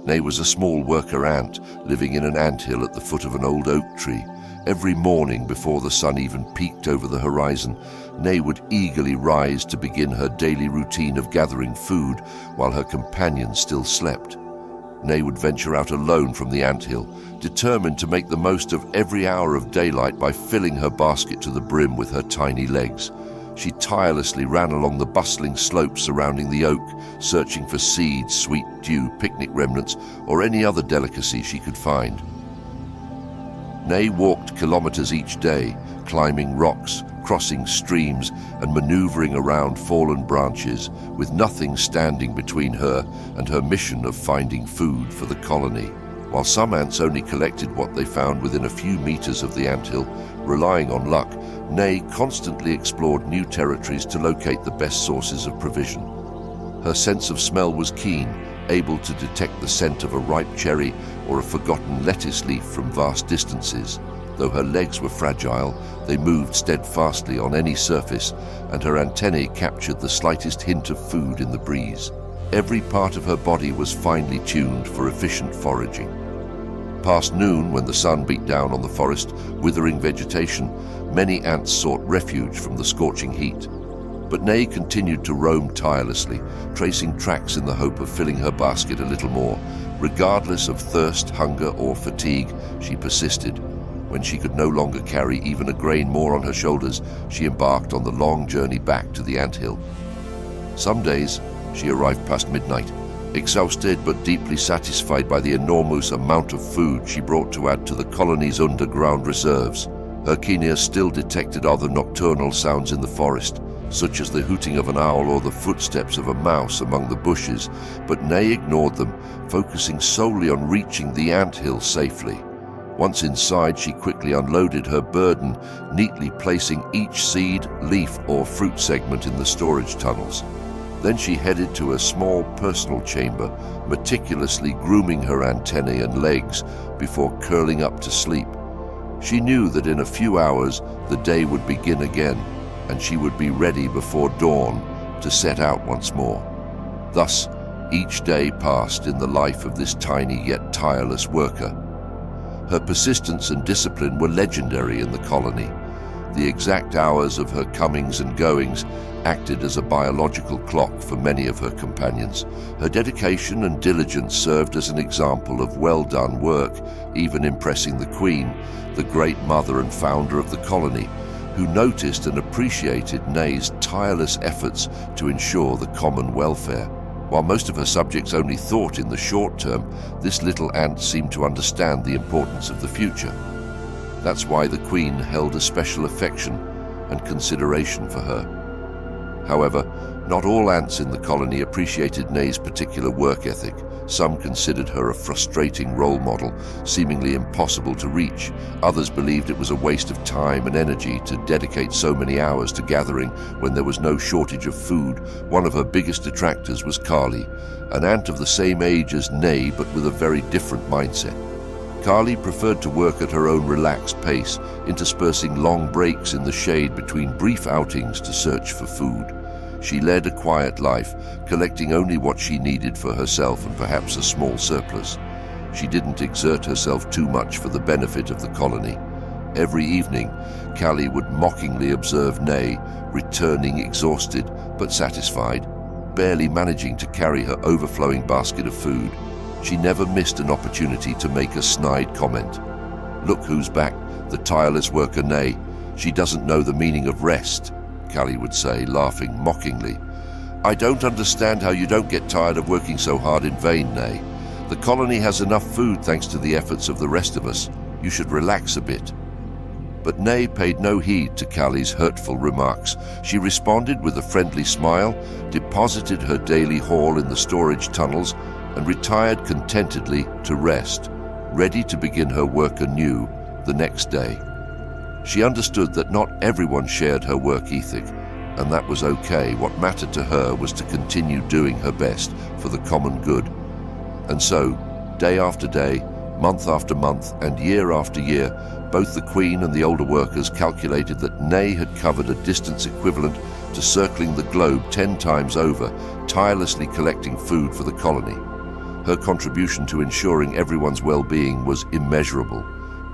Nay was a small worker ant living in an anthill at the foot of an old oak tree. Every morning, before the sun even peeked over the horizon, Nay would eagerly rise to begin her daily routine of gathering food while her companions still slept. Nay would venture out alone from the anthill, determined to make the most of every hour of daylight by filling her basket to the brim with her tiny legs. She tirelessly ran along the bustling slopes surrounding the oak, searching for seeds, sweet dew, picnic remnants, or any other delicacy she could find. Nay walked kilometers each day, climbing rocks, crossing streams, and maneuvering around fallen branches, with nothing standing between her and her mission of finding food for the colony. While some ants only collected what they found within a few meters of the anthill, relying on luck, Nay constantly explored new territories to locate the best sources of provision. Her sense of smell was keen, able to detect the scent of a ripe cherry or a forgotten lettuce leaf from vast distances. Though her legs were fragile, they moved steadfastly on any surface, and her antennae captured the slightest hint of food in the breeze. Every part of her body was finely tuned for efficient foraging. Past noon, when the sun beat down on the forest, withering vegetation, many ants sought refuge from the scorching heat. But Nay continued to roam tirelessly, tracing tracks in the hope of filling her basket a little more. Regardless of thirst, hunger, or fatigue, she persisted. When she could no longer carry even a grain more on her shoulders, she embarked on the long journey back to the anthill. Some days, she arrived past midnight, exhausted but deeply satisfied by the enormous amount of food she brought to add to the colony's underground reserves. Her keen ear still detected other nocturnal sounds in the forest, such as the hooting of an owl or the footsteps of a mouse among the bushes, but Nay ignored them, focusing solely on reaching the anthill safely. Once inside, she quickly unloaded her burden, neatly placing each seed, leaf, or fruit segment in the storage tunnels. Then she headed to a small personal chamber, meticulously grooming her antennae and legs before curling up to sleep. She knew that in a few hours the day would begin again, and she would be ready before dawn to set out once more. Thus, each day passed in the life of this tiny yet tireless worker. Her persistence and discipline were legendary in the colony. The exact hours of her comings and goings acted as a biological clock for many of her companions. Her dedication and diligence served as an example of well-done work, even impressing the Queen, the great mother and founder of the colony, who noticed and appreciated Nay's tireless efforts to ensure the common welfare. While most of her subjects only thought in the short term, this little ant seemed to understand the importance of the future. That's why the Queen held a special affection and consideration for her. However, not all ants in the colony appreciated Nay's particular work ethic. Some considered her a frustrating role model, seemingly impossible to reach. Others believed it was a waste of time and energy to dedicate so many hours to gathering when there was no shortage of food. One of her biggest detractors was Carly, an ant of the same age as Nay but with a very different mindset. Carly preferred to work at her own relaxed pace, interspersing long breaks in the shade between brief outings to search for food. She led a quiet life, collecting only what she needed for herself and perhaps a small surplus. She didn't exert herself too much for the benefit of the colony. Every evening, Callie would mockingly observe Nay, returning exhausted but satisfied, barely managing to carry her overflowing basket of food. She never missed an opportunity to make a snide comment. "Look who's back, the tireless worker Nay. She doesn't know the meaning of rest," Callie would say, laughing mockingly. "I don't understand how you don't get tired of working so hard in vain, Nay. The colony has enough food thanks to the efforts of the rest of us. You should relax a bit." But Nay paid no heed to Callie's hurtful remarks. She responded with a friendly smile, deposited her daily haul in the storage tunnels, and retired contentedly to rest, ready to begin her work anew the next day. She understood that not everyone shared her work ethic, and that was okay. What mattered to her was to continue doing her best for the common good. And so, day after day, month after month, and year after year, both the Queen and the older workers calculated that Nay had covered a distance equivalent to circling the globe 10 times over, tirelessly collecting food for the colony. Her contribution to ensuring everyone's well-being was immeasurable,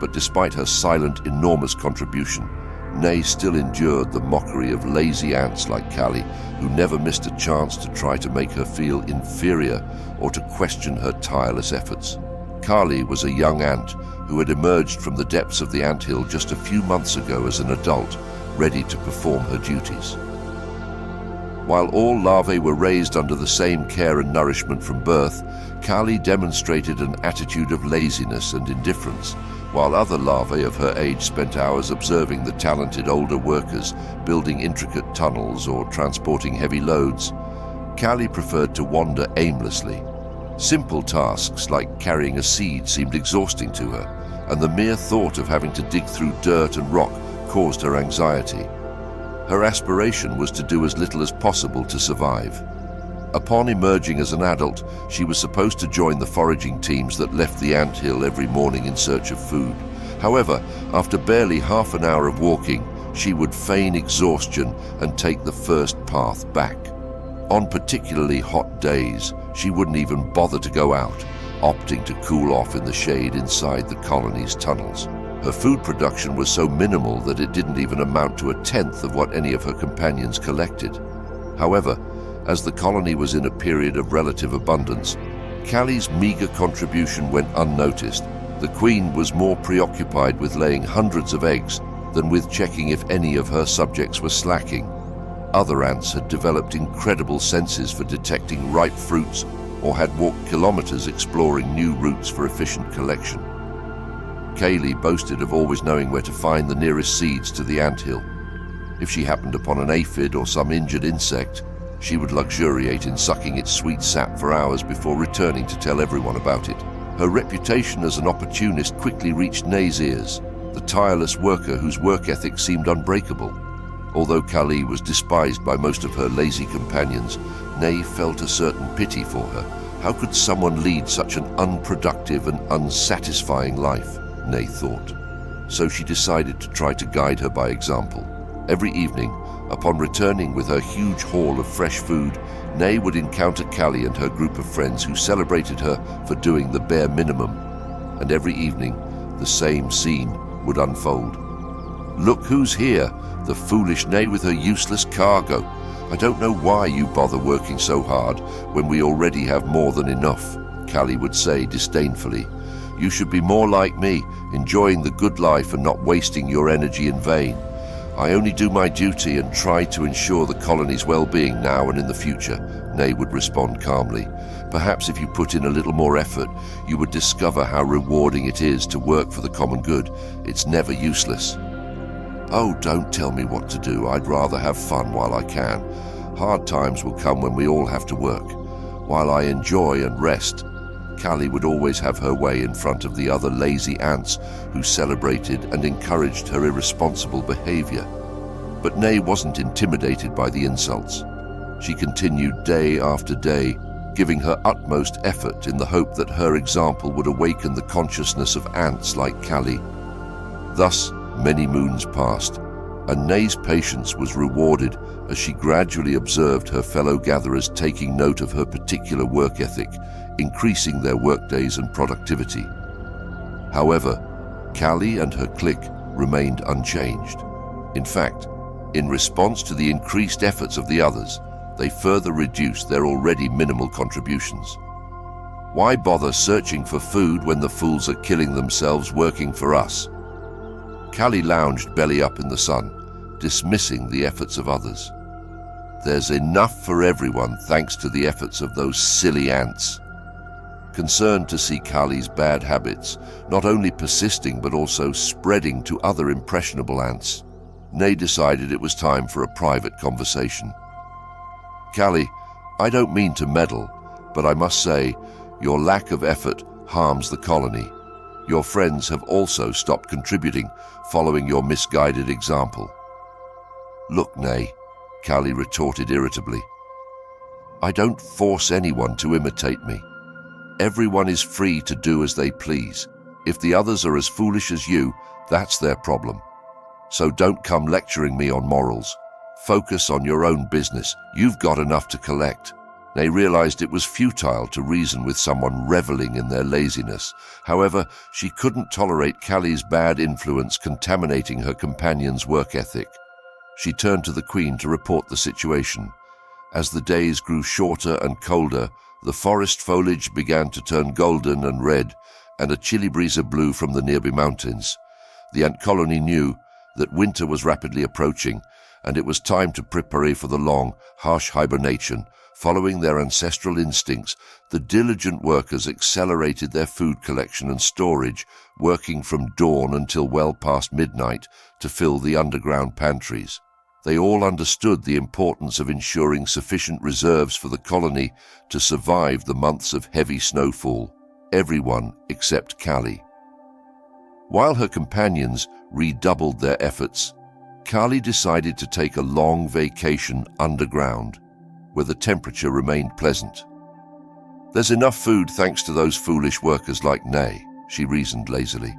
but despite her silent, enormous contribution, Nay still endured the mockery of lazy ants like Callie, who never missed a chance to try to make her feel inferior or to question her tireless efforts. Callie was a young ant who had emerged from the depths of the anthill just a few months ago as an adult, ready to perform her duties. While all larvae were raised under the same care and nourishment from birth, Callie demonstrated an attitude of laziness and indifference, while other larvae of her age spent hours observing the talented older workers building intricate tunnels or transporting heavy loads. Callie preferred to wander aimlessly. Simple tasks like carrying a seed seemed exhausting to her, and the mere thought of having to dig through dirt and rock caused her anxiety. Her aspiration was to do as little as possible to survive. Upon emerging as an adult, she was supposed to join the foraging teams that left the anthill every morning in search of food. However, after barely half an hour of walking, she would feign exhaustion and take the first path back. On particularly hot days, she wouldn't even bother to go out, opting to cool off in the shade inside the colony's tunnels. Her food production was so minimal that it didn't even amount to 1/10 of what any of her companions collected. However, as the colony was in a period of relative abundance, Callie's meager contribution went unnoticed. The queen was more preoccupied with laying hundreds of eggs than with checking if any of her subjects were slacking. Other ants had developed incredible senses for detecting ripe fruits or had walked kilometers exploring new routes for efficient collection. Kaylee boasted of always knowing where to find the nearest seeds to the anthill. If she happened upon an aphid or some injured insect, she would luxuriate in sucking its sweet sap for hours before returning to tell everyone about it. Her reputation as an opportunist quickly reached Nay's ears, the tireless worker whose work ethic seemed unbreakable. Although Callie was despised by most of her lazy companions, Nay felt a certain pity for her. How could someone lead such an unproductive and unsatisfying life, Nay thought. So she decided to try to guide her by example. Every evening, upon returning with her huge haul of fresh food, Nay would encounter Callie and her group of friends who celebrated her for doing the bare minimum. And every evening, the same scene would unfold. "Look who's here, the foolish Nay with her useless cargo. I don't know why you bother working so hard when we already have more than enough," Callie would say disdainfully. "You should be more like me, enjoying the good life and not wasting your energy in vain. I only do my duty and try to ensure the colony's well-being now and in the future," Nay would respond calmly. "Perhaps if you put in a little more effort, you would discover how rewarding it is to work for the common good. It's never useless." "Oh, don't tell me what to do. I'd rather have fun while I can. Hard times will come when we all have to work. While I enjoy and rest," Callie would always have her way in front of the other lazy ants who celebrated and encouraged her irresponsible behavior. But Nay wasn't intimidated by the insults. She continued day after day, giving her utmost effort in the hope that her example would awaken the consciousness of ants like Callie. Thus, many moons passed, and Nay's patience was rewarded as she gradually observed her fellow gatherers taking note of her particular work ethic, increasing their workdays and productivity. However, Callie and her clique remained unchanged. In fact, in response to the increased efforts of the others, they further reduced their already minimal contributions. Why bother searching for food when the fools are killing themselves working for us? Callie lounged belly up in the sun, dismissing the efforts of others. There's enough for everyone thanks to the efforts of those silly ants. Concerned to see Callie's bad habits not only persisting but also spreading to other impressionable ants, Nay decided it was time for a private conversation. "Callie, I don't mean to meddle, but I must say, your lack of effort harms the colony. Your friends have also stopped contributing following your misguided example." "Look, Nay," Callie retorted irritably. "I don't force anyone to imitate me. Everyone is free to do as they please. If the others are as foolish as you, that's their problem. So don't come lecturing me on morals. Focus on your own business. You've got enough to collect." They realized it was futile to reason with someone reveling in their laziness. However, she couldn't tolerate Callie's bad influence contaminating her companion's work ethic. She turned to the Queen to report the situation. As the days grew shorter and colder, the forest foliage began to turn golden and red, and a chilly breeze blew from the nearby mountains. The ant colony knew that winter was rapidly approaching, and it was time to prepare for the long, harsh hibernation. Following their ancestral instincts, the diligent workers accelerated their food collection and storage, working from dawn until well past midnight to fill the underground pantries. They all understood the importance of ensuring sufficient reserves for the colony to survive the months of heavy snowfall. Everyone except Callie. While her companions redoubled their efforts, Callie decided to take a long vacation underground, where the temperature remained pleasant. "There's enough food thanks to those foolish workers like Nay," she reasoned lazily.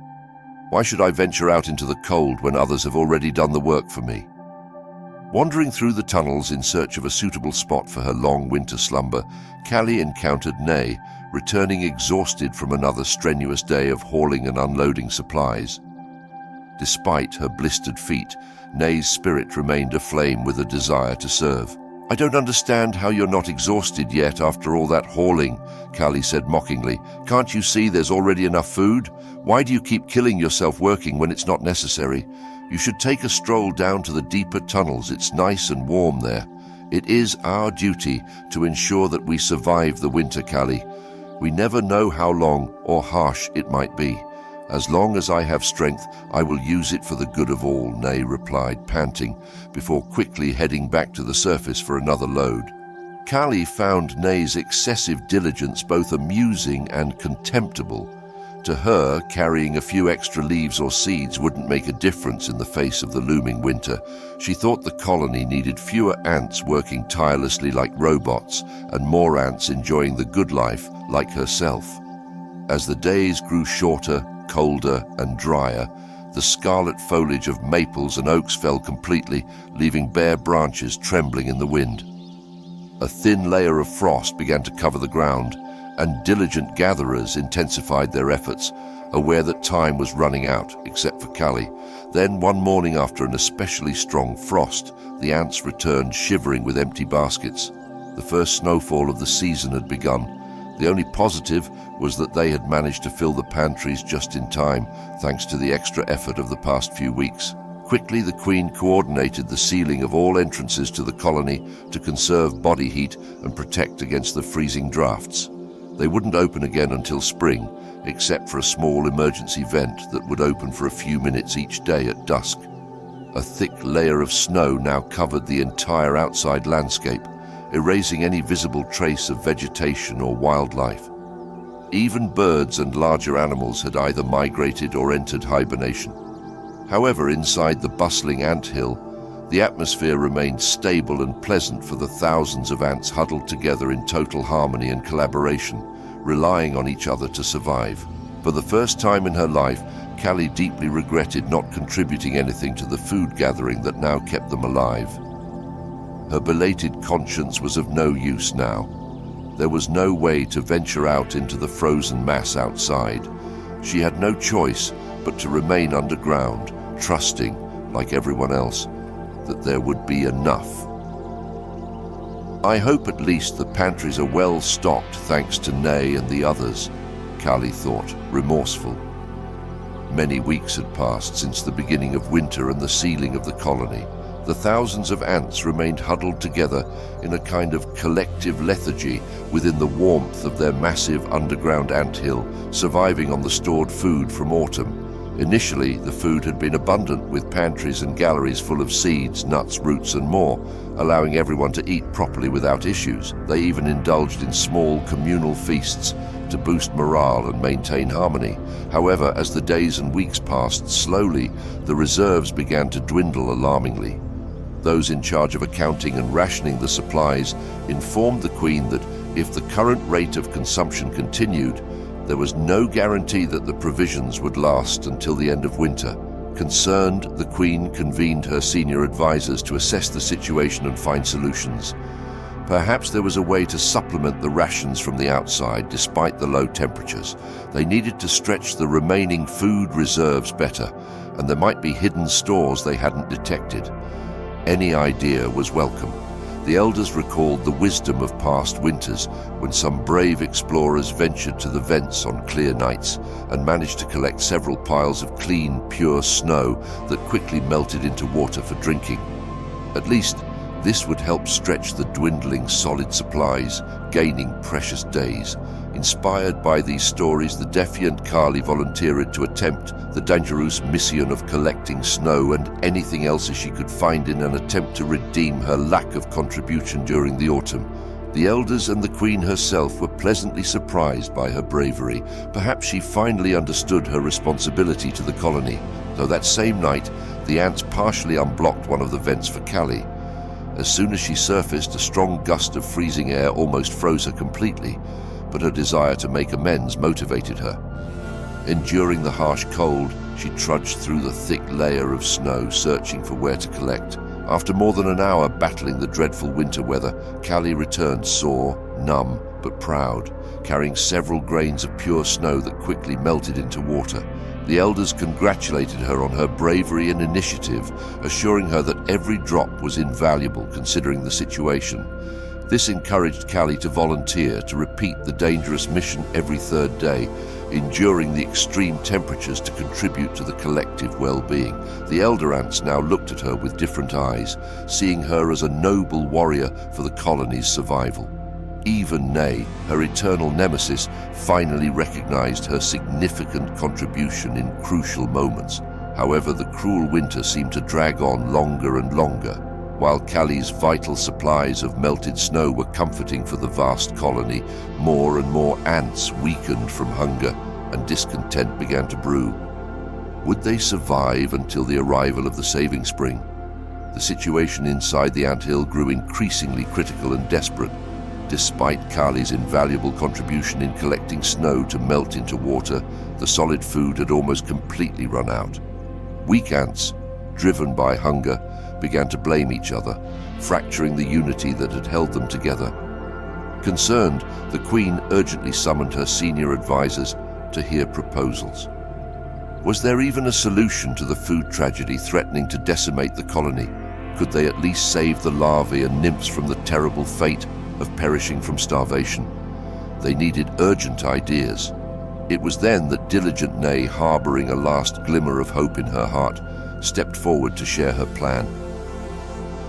"Why should I venture out into the cold when others have already done the work for me?" Wandering through the tunnels in search of a suitable spot for her long winter slumber, Callie encountered Nay, returning exhausted from another strenuous day of hauling and unloading supplies. Despite her blistered feet, Nay's spirit remained aflame with a desire to serve. "I don't understand how you're not exhausted yet after all that hauling," Callie said mockingly. "Can't you see there's already enough food? Why do you keep killing yourself working when it's not necessary? You should take a stroll down to the deeper tunnels. It's nice and warm there. It is our duty to ensure that we survive the winter, Callie. We never know how long or harsh it might be. As long as I have strength, I will use it for the good of all," Nay replied, panting, before quickly heading back to the surface for another load. Callie found Nay's excessive diligence both amusing and contemptible. To her, carrying a few extra leaves or seeds wouldn't make a difference in the face of the looming winter. She thought the colony needed fewer ants working tirelessly like robots and more ants enjoying the good life like herself. As the days grew shorter, colder and drier, the scarlet foliage of maples and oaks fell completely, leaving bare branches trembling in the wind. A thin layer of frost began to cover the ground, and diligent gatherers intensified their efforts, aware that time was running out, except for Callie. Then, one morning after an especially strong frost, the ants returned shivering with empty baskets. The first snowfall of the season had begun. The only positive was that they had managed to fill the pantries just in time, thanks to the extra effort of the past few weeks. Quickly, the Queen coordinated the sealing of all entrances to the colony to conserve body heat and protect against the freezing drafts. They wouldn't open again until spring, except for a small emergency vent that would open for a few minutes each day at dusk. A thick layer of snow now covered the entire outside landscape, erasing any visible trace of vegetation or wildlife. Even birds and larger animals had either migrated or entered hibernation. However, inside the bustling anthill, the atmosphere remained stable and pleasant for the thousands of ants huddled together in total harmony and collaboration, relying on each other to survive. For the first time in her life, Callie deeply regretted not contributing anything to the food gathering that now kept them alive. Her belated conscience was of no use now. There was no way to venture out into the frozen mass outside. She had no choice but to remain underground, trusting, like everyone else, that there would be enough. "I hope at least the pantries are well stocked thanks to Nay and the others," Callie thought, remorseful. Many weeks had passed since the beginning of winter and the sealing of the colony. The thousands of ants remained huddled together in a kind of collective lethargy within the warmth of their massive underground anthill, surviving on the stored food from autumn. Initially, the food had been abundant, with pantries and galleries full of seeds, nuts, roots and more, allowing everyone to eat properly without issues. They even indulged in small communal feasts to boost morale and maintain harmony. However, as the days and weeks passed, slowly, the reserves began to dwindle alarmingly. Those in charge of accounting and rationing the supplies informed the Queen that if the current rate of consumption continued, there was no guarantee that the provisions would last until the end of winter. Concerned, the Queen convened her senior advisors to assess the situation and find solutions. Perhaps there was a way to supplement the rations from the outside despite the low temperatures. They needed to stretch the remaining food reserves better, and there might be hidden stores they hadn't detected. Any idea was welcome. The elders recalled the wisdom of past winters when some brave explorers ventured to the vents on clear nights and managed to collect several piles of clean, pure snow that quickly melted into water for drinking. At least, this would help stretch the dwindling solid supplies, gaining precious days. Inspired by these stories, the defiant Kali volunteered to attempt the dangerous mission of collecting snow and anything else she could find in an attempt to redeem her lack of contribution during the autumn. The elders and the queen herself were pleasantly surprised by her bravery. Perhaps she finally understood her responsibility to the colony, though that same night the ants partially unblocked one of the vents for Kali. As soon as she surfaced, a strong gust of freezing air almost froze her completely, but her desire to make amends motivated her. Enduring the harsh cold, she trudged through the thick layer of snow, searching for where to collect. After more than an hour battling the dreadful winter weather, Kali returned sore, numb, but proud, carrying several grains of pure snow that quickly melted into water. The elders congratulated her on her bravery and initiative, assuring her that every drop was invaluable considering the situation. This encouraged Kali to volunteer to repeat the dangerous mission every third day, enduring the extreme temperatures to contribute to the collective well-being. The elder ants now looked at her with different eyes, seeing her as a noble warrior for the colony's survival. Even Ney, her eternal nemesis, finally recognized her significant contribution in crucial moments. However, the cruel winter seemed to drag on longer and longer. While Kali's vital supplies of melted snow were comforting for the vast colony, more and more ants weakened from hunger, and discontent began to brew. Would they survive until the arrival of the saving spring? The situation inside the anthill grew increasingly critical and desperate. Despite Kali's invaluable contribution in collecting snow to melt into water, the solid food had almost completely run out. Weak ants, driven by hunger, began to blame each other, fracturing the unity that had held them together. Concerned, the Queen urgently summoned her senior advisors to hear proposals. Was there even a solution to the food tragedy threatening to decimate the colony? Could they at least save the larvae and nymphs from the terrible fate of perishing from starvation? They needed urgent ideas. It was then that diligent Ney, harboring a last glimmer of hope in her heart, stepped forward to share her plan.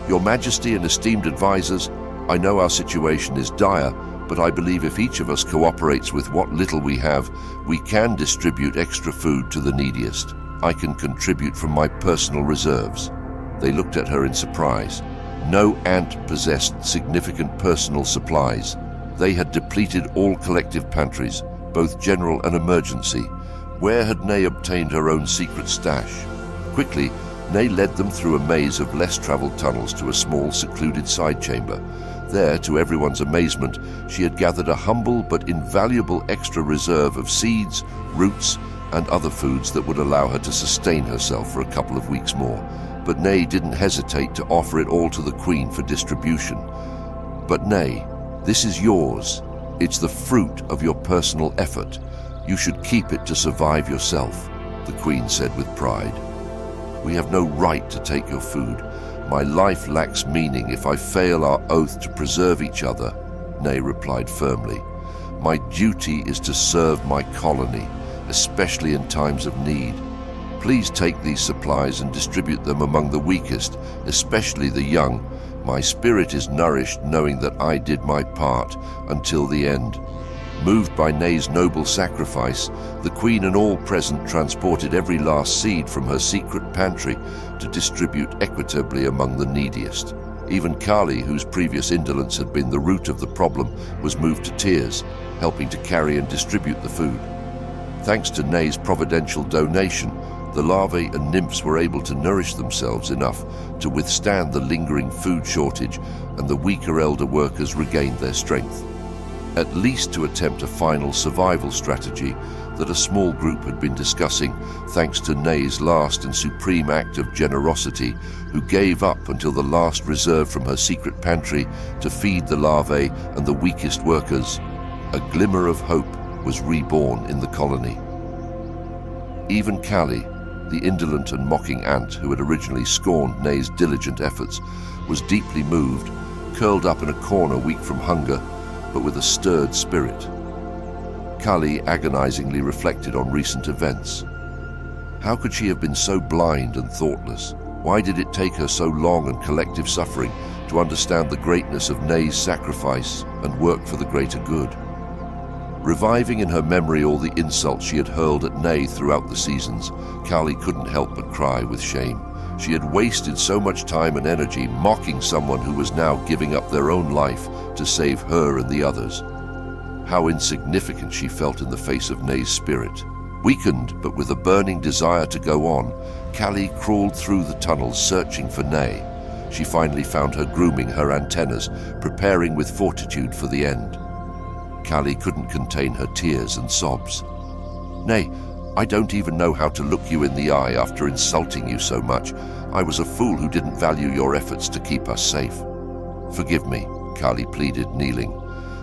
Your Majesty and esteemed advisors, I know our situation is dire, but I believe if each of us cooperates with what little we have, we can distribute extra food to the neediest. I can contribute from my personal reserves. They looked at her in surprise. No ant possessed significant personal supplies. They had depleted all collective pantries, both general and emergency. Where had Ney obtained her own secret stash? Quickly, Ney led them through a maze of less-traveled tunnels to a small, secluded side chamber. There, to everyone's amazement, she had gathered a humble but invaluable extra reserve of seeds, roots, and other foods that would allow her to sustain herself for a couple of weeks more. But Ney didn't hesitate to offer it all to the Queen for distribution. But Ney, this is yours. It's the fruit of your personal effort. You should keep it to survive yourself, the Queen said with pride. We have no right to take your food. My life lacks meaning if I fail our oath to preserve each other, Ney replied firmly. My duty is to serve my colony, especially in times of need. Please take these supplies and distribute them among the weakest, especially the young. My spirit is nourished knowing that I did my part until the end. Moved by Ney's noble sacrifice, the Queen and all present transported every last seed from her secret pantry to distribute equitably among the neediest. Even Kali, whose previous indolence had been the root of the problem, was moved to tears, helping to carry and distribute the food. Thanks to Ney's providential donation, the larvae and nymphs were able to nourish themselves enough to withstand the lingering food shortage, and the weaker elder workers regained their strength. At least to attempt a final survival strategy, that a small group had been discussing thanks to Nay's last and supreme act of generosity, who gave up until the last reserve from her secret pantry to feed the larvae and the weakest workers. A glimmer of hope was reborn in the colony. Even Callie, the indolent and mocking ant who had originally scorned Nay's diligent efforts, was deeply moved, curled up in a corner weak from hunger, but with a stirred spirit. Callie agonizingly reflected on recent events. How could she have been so blind and thoughtless? Why did it take her so long and collective suffering to understand the greatness of Nay's sacrifice and work for the greater good? Reviving in her memory all the insults she had hurled at Nay throughout the seasons, Callie couldn't help but cry with shame. She had wasted so much time and energy mocking someone who was now giving up their own life to save her and the others. How insignificant she felt in the face of Nay's spirit. Weakened, but with a burning desire to go on, Callie crawled through the tunnels searching for Nay. She finally found her grooming her antennas, preparing with fortitude for the end. Callie couldn't contain her tears and sobs. "Nay, I don't even know how to look you in the eye after insulting you so much. I was a fool who didn't value your efforts to keep us safe." "Forgive me," Callie pleaded, kneeling.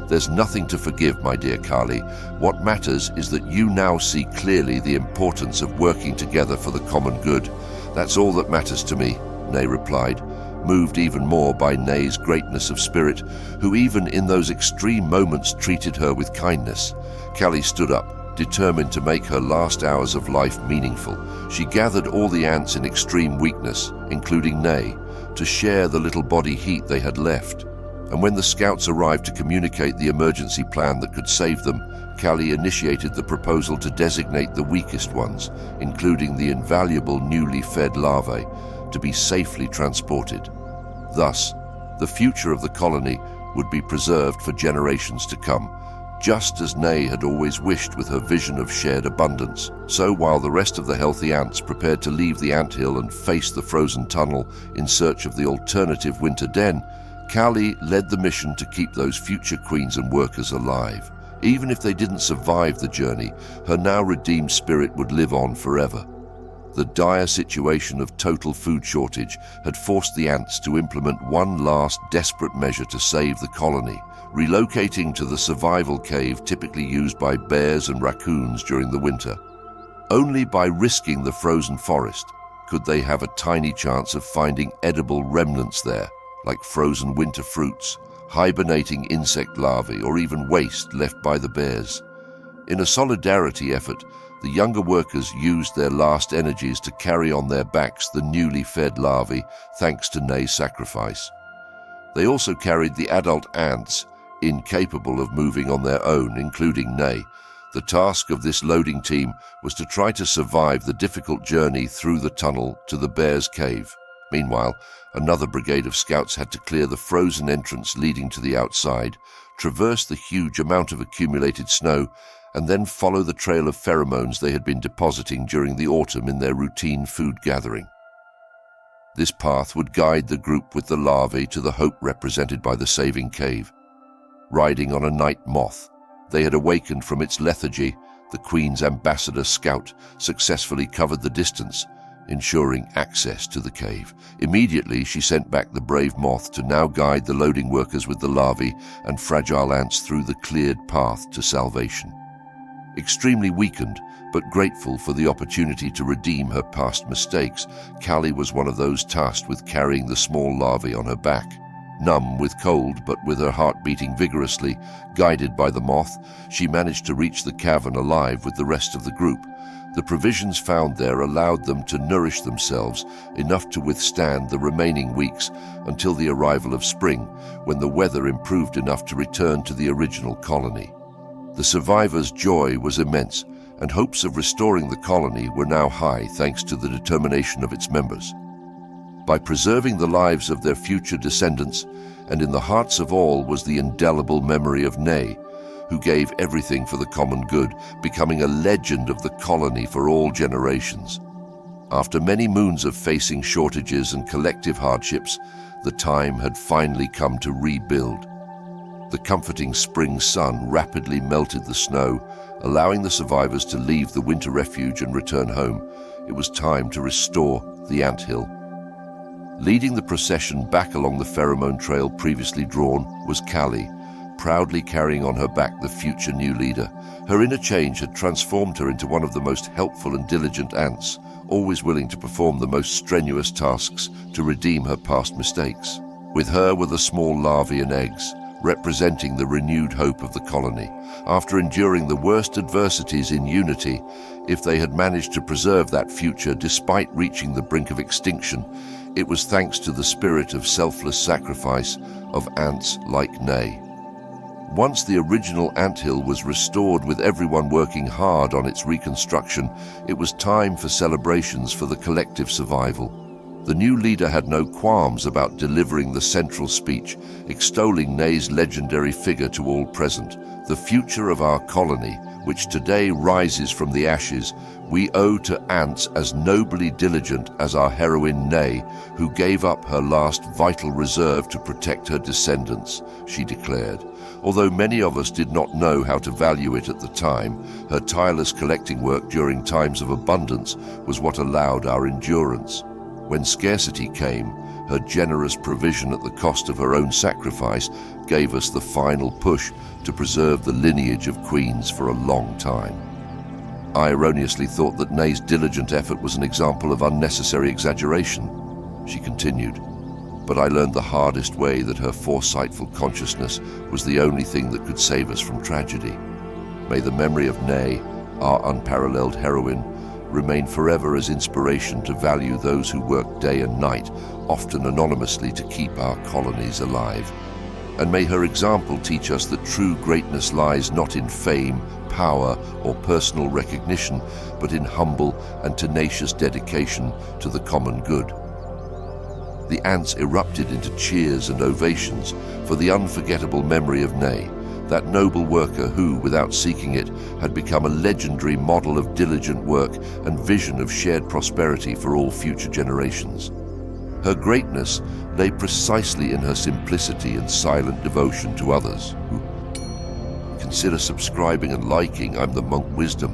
"There's nothing to forgive, my dear Callie. What matters is that you now see clearly the importance of working together for the common good. That's all that matters to me," Nay replied, moved even more by Nay's greatness of spirit, who even in those extreme moments treated her with kindness. Callie stood up, determined to make her last hours of life meaningful. She gathered all the ants in extreme weakness, including Nay, to share the little body heat they had left. And when the scouts arrived to communicate the emergency plan that could save them, Callie initiated the proposal to designate the weakest ones, including the invaluable newly fed larvae, to be safely transported. Thus, the future of the colony would be preserved for generations to come, just as Nay had always wished with her vision of shared abundance. So while the rest of the healthy ants prepared to leave the anthill and face the frozen tunnel in search of the alternative winter den, Callie led the mission to keep those future queens and workers alive. Even if they didn't survive the journey, her now redeemed spirit would live on forever. The dire situation of total food shortage had forced the ants to implement one last desperate measure to save the colony, relocating to the survival cave typically used by bears and raccoons during the winter. Only by risking the frozen forest could they have a tiny chance of finding edible remnants there, like frozen winter fruits, hibernating insect larvae, or even waste left by the bears. In a solidarity effort, the younger workers used their last energies to carry on their backs the newly fed larvae, thanks to Nay's sacrifice. They also carried the adult ants, incapable of moving on their own, including Nay. The task of this loading team was to try to survive the difficult journey through the tunnel to the bear's cave. Meanwhile, another brigade of scouts had to clear the frozen entrance leading to the outside, traverse the huge amount of accumulated snow, and then follow the trail of pheromones they had been depositing during the autumn in their routine food gathering. This path would guide the group with the larvae to the hope represented by the saving cave. Riding on a night moth, they had awakened from its lethargy. The Queen's ambassador scout successfully covered the distance, ensuring access to the cave. Immediately, she sent back the brave moth to now guide the loading workers with the larvae and fragile ants through the cleared path to salvation. Extremely weakened, but grateful for the opportunity to redeem her past mistakes, Callie was one of those tasked with carrying the small larvae on her back. Numb with cold, but with her heart beating vigorously, guided by the moth, she managed to reach the cavern alive with the rest of the group. The provisions found there allowed them to nourish themselves enough to withstand the remaining weeks until the arrival of spring, when the weather improved enough to return to the original colony. The survivors' joy was immense, and hopes of restoring the colony were now high thanks to the determination of its members. By preserving the lives of their future descendants, and in the hearts of all was the indelible memory of Nay, who gave everything for the common good, becoming a legend of the colony for all generations. After many moons of facing shortages and collective hardships, the time had finally come to rebuild. The comforting spring sun rapidly melted the snow, allowing the survivors to leave the winter refuge and return home. It was time to restore the anthill. Leading the procession back along the pheromone trail previously drawn was Callie, proudly carrying on her back the future new leader. Her inner change had transformed her into one of the most helpful and diligent ants, always willing to perform the most strenuous tasks to redeem her past mistakes. With her were the small larvae and eggs, representing the renewed hope of the colony. After enduring the worst adversities in unity, if they had managed to preserve that future despite reaching the brink of extinction, it was thanks to the spirit of selfless sacrifice of ants like Nay. Once the original anthill was restored with everyone working hard on its reconstruction, it was time for celebrations for the collective survival. The new leader had no qualms about delivering the central speech, extolling Nay's legendary figure to all present. The future of our colony, which today rises from the ashes, we owe to ants as nobly diligent as our heroine Nay, who gave up her last vital reserve to protect her descendants, she declared. Although many of us did not know how to value it at the time, her tireless collecting work during times of abundance was what allowed our endurance. When scarcity came, her generous provision at the cost of her own sacrifice gave us the final push to preserve the lineage of queens for a long time. I erroneously thought that Nay's diligent effort was an example of unnecessary exaggeration, she continued, but I learned the hardest way that her foresightful consciousness was the only thing that could save us from tragedy. May the memory of Nay, our unparalleled heroine, remain forever as inspiration to value those who work day and night, often anonymously, to keep our colonies alive. And may her example teach us that true greatness lies not in fame, power, or personal recognition, but in humble and tenacious dedication to the common good. The ants erupted into cheers and ovations for the unforgettable memory of Nay, that noble worker who, without seeking it, had become a legendary model of diligent work and vision of shared prosperity for all future generations. Her greatness lay precisely in her simplicity and silent devotion to others. Consider subscribing and liking I'm the Monk Wisdom.